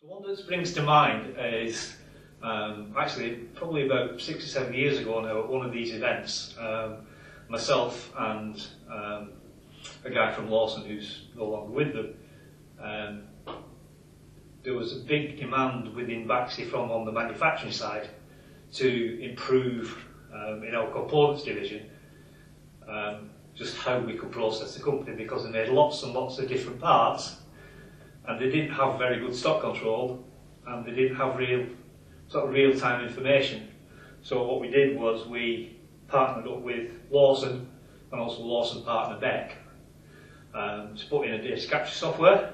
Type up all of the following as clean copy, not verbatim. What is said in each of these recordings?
The one that springs to mind is actually probably about 6 or 7 years ago now at one of these events. Myself and a guy from Lawson who's no longer with them, there was a big demand within Baxi from on the manufacturing side to improve in our components division just how we could process the company, because they made lots and lots of different parts and they didn't have very good stock control and they didn't have real-time information. So what we did was we partnered up with Lawson and also Lawson partner Beck to put in a data capture software,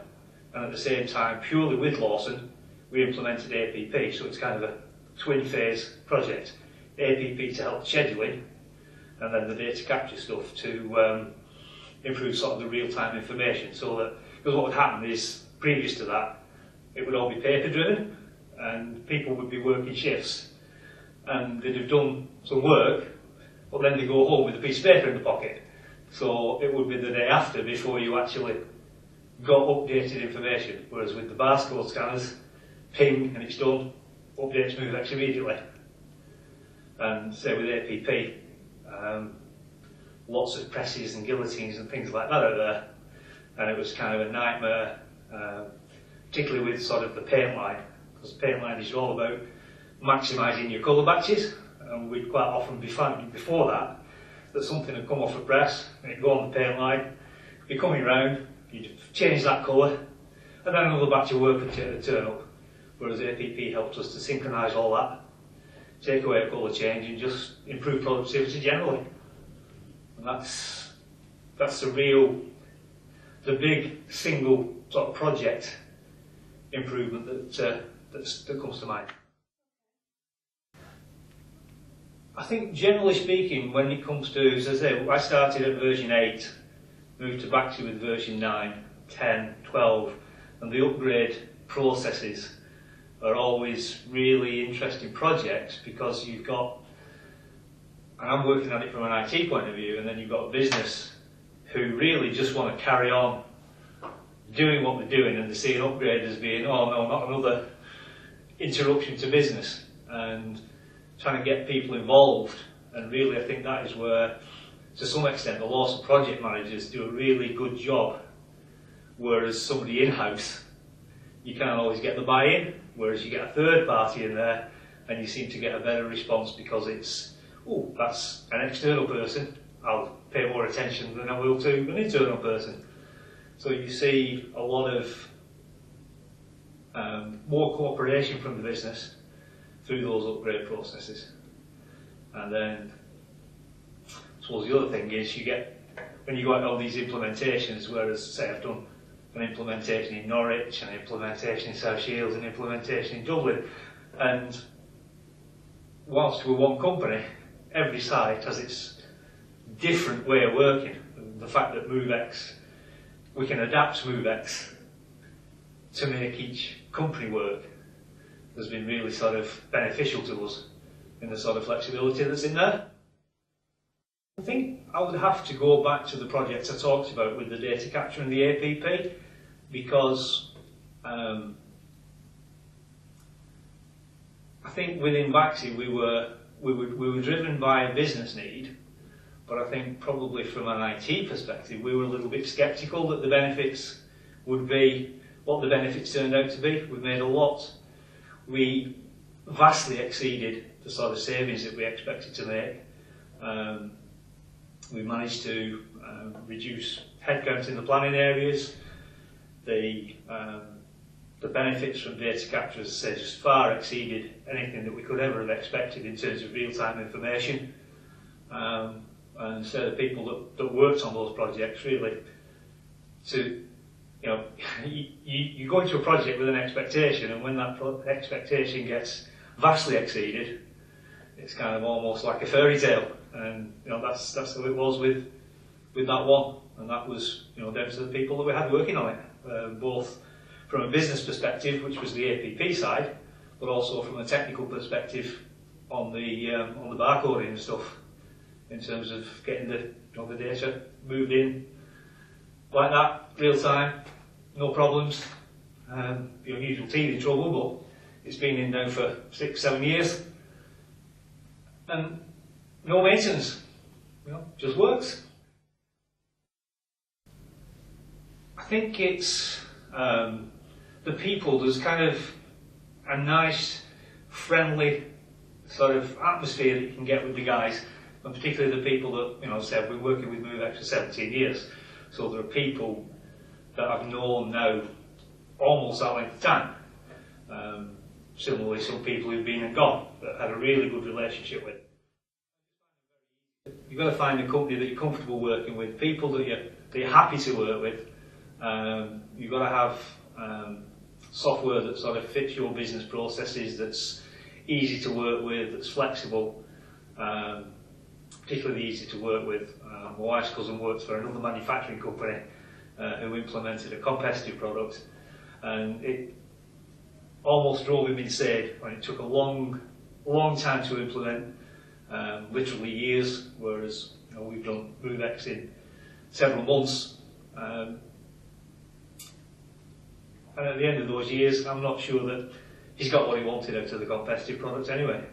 and at the same time, purely with Lawson, we implemented APP. So it's kind of a twin phase project. APP to help scheduling, and then the data capture stuff to improve sort of the real-time information. So that, because what would happen is, previous to that, it would all be paper driven and people would be working shifts and they'd have done some work, but then they go home with a piece of paper in the pocket. So it would be the day after before you actually got updated information. Whereas with the barcode scanners, ping and it's done, updates MoveX immediately. And say with APP, lots of presses and guillotines and things like that out there, and it was kind of a nightmare, particularly with sort of the paint line, because the paint line is all about maximising your colour batches, and we'd quite often be finding before that something had come off a press, and it'd go on the paint line, you're coming round, you'd change that colour, and then another batch of work would turn up, whereas APP helped us to synchronise all that, take away a colour change and just improve productivity generally. And that's the big single sort of project improvement that comes to mind. I think generally speaking, when it comes to, as I say, I started at version 8, moved to Baxi with version 9, 10, 12, and the upgrade processes are always really interesting projects, because you've got, and I'm working at it from an IT point of view, and then you've got a business who really just want to carry on doing what they're doing, and they see an upgrade as being, oh no, not another interruption to business, and trying to get people involved. And really I think that is where, to some extent, the Lawson project managers do a really good job, whereas somebody in-house, you can't always get the buy-in, whereas you get a third party in there and you seem to get a better response because it's, oh, that's an external person, I'll pay more attention than I will to an internal person. So you see a lot of more cooperation from the business through those upgrade processes. And then I suppose the other thing is, you get, when you go out on these implementations, whereas say I've done an implementation in Norwich, an implementation in South Shields, an implementation in Dublin, and whilst we're one company, every site has its different way of working. And the fact that MoveX, we can adapt MoveX to make each company work, has been really sort of beneficial to us in the sort of flexibility that's in there. I think I would have to go back to the projects I talked about with the data capture and the APP, because I think within Baxi we were driven by a business need, but I think probably from an IT perspective we were a little bit sceptical that the benefits would be what the benefits turned out to be. We made a lot. We vastly exceeded the sort of savings that we expected to make. We managed to reduce headcount in the planning areas. The benefits from data capture, as I say, just far exceeded anything that we could ever have expected in terms of real-time information. And so the people that worked on those projects really, to, you know, you go into a project with an expectation, and when that expectation gets vastly exceeded, it's kind of almost like a fairy tale. And you know, that's how it was with that one, and that was, you know, down to the people that we had working on it, both from a business perspective, which was the APP side, but also from a technical perspective on the barcoding and stuff, in terms of getting the data moved in like that, real time, no problems, the unusual teething trouble, but it's been in now for 6-7 years, and no maintenance, just works. I think it's the people. There's kind of a nice, friendly sort of atmosphere that you can get with the guys, and particularly the people that, say I've been working with MoveX for 17 years, so there are people that I've known now almost that length of time. Similarly, some people who've been and gone that I've had a really good relationship with. You've got to find a company that you're comfortable working with, people that you're happy to work with. You've got to have software that sort of fits your business processes, that's easy to work with, that's flexible, particularly easy to work with. My wife's cousin works for another manufacturing company who implemented a competitive product, and it almost drove him insane when it took a long time to implement, literally years, whereas we've done MoveX in several months. And at the end of those years, I'm not sure that he's got what he wanted out of the competitive product anyway.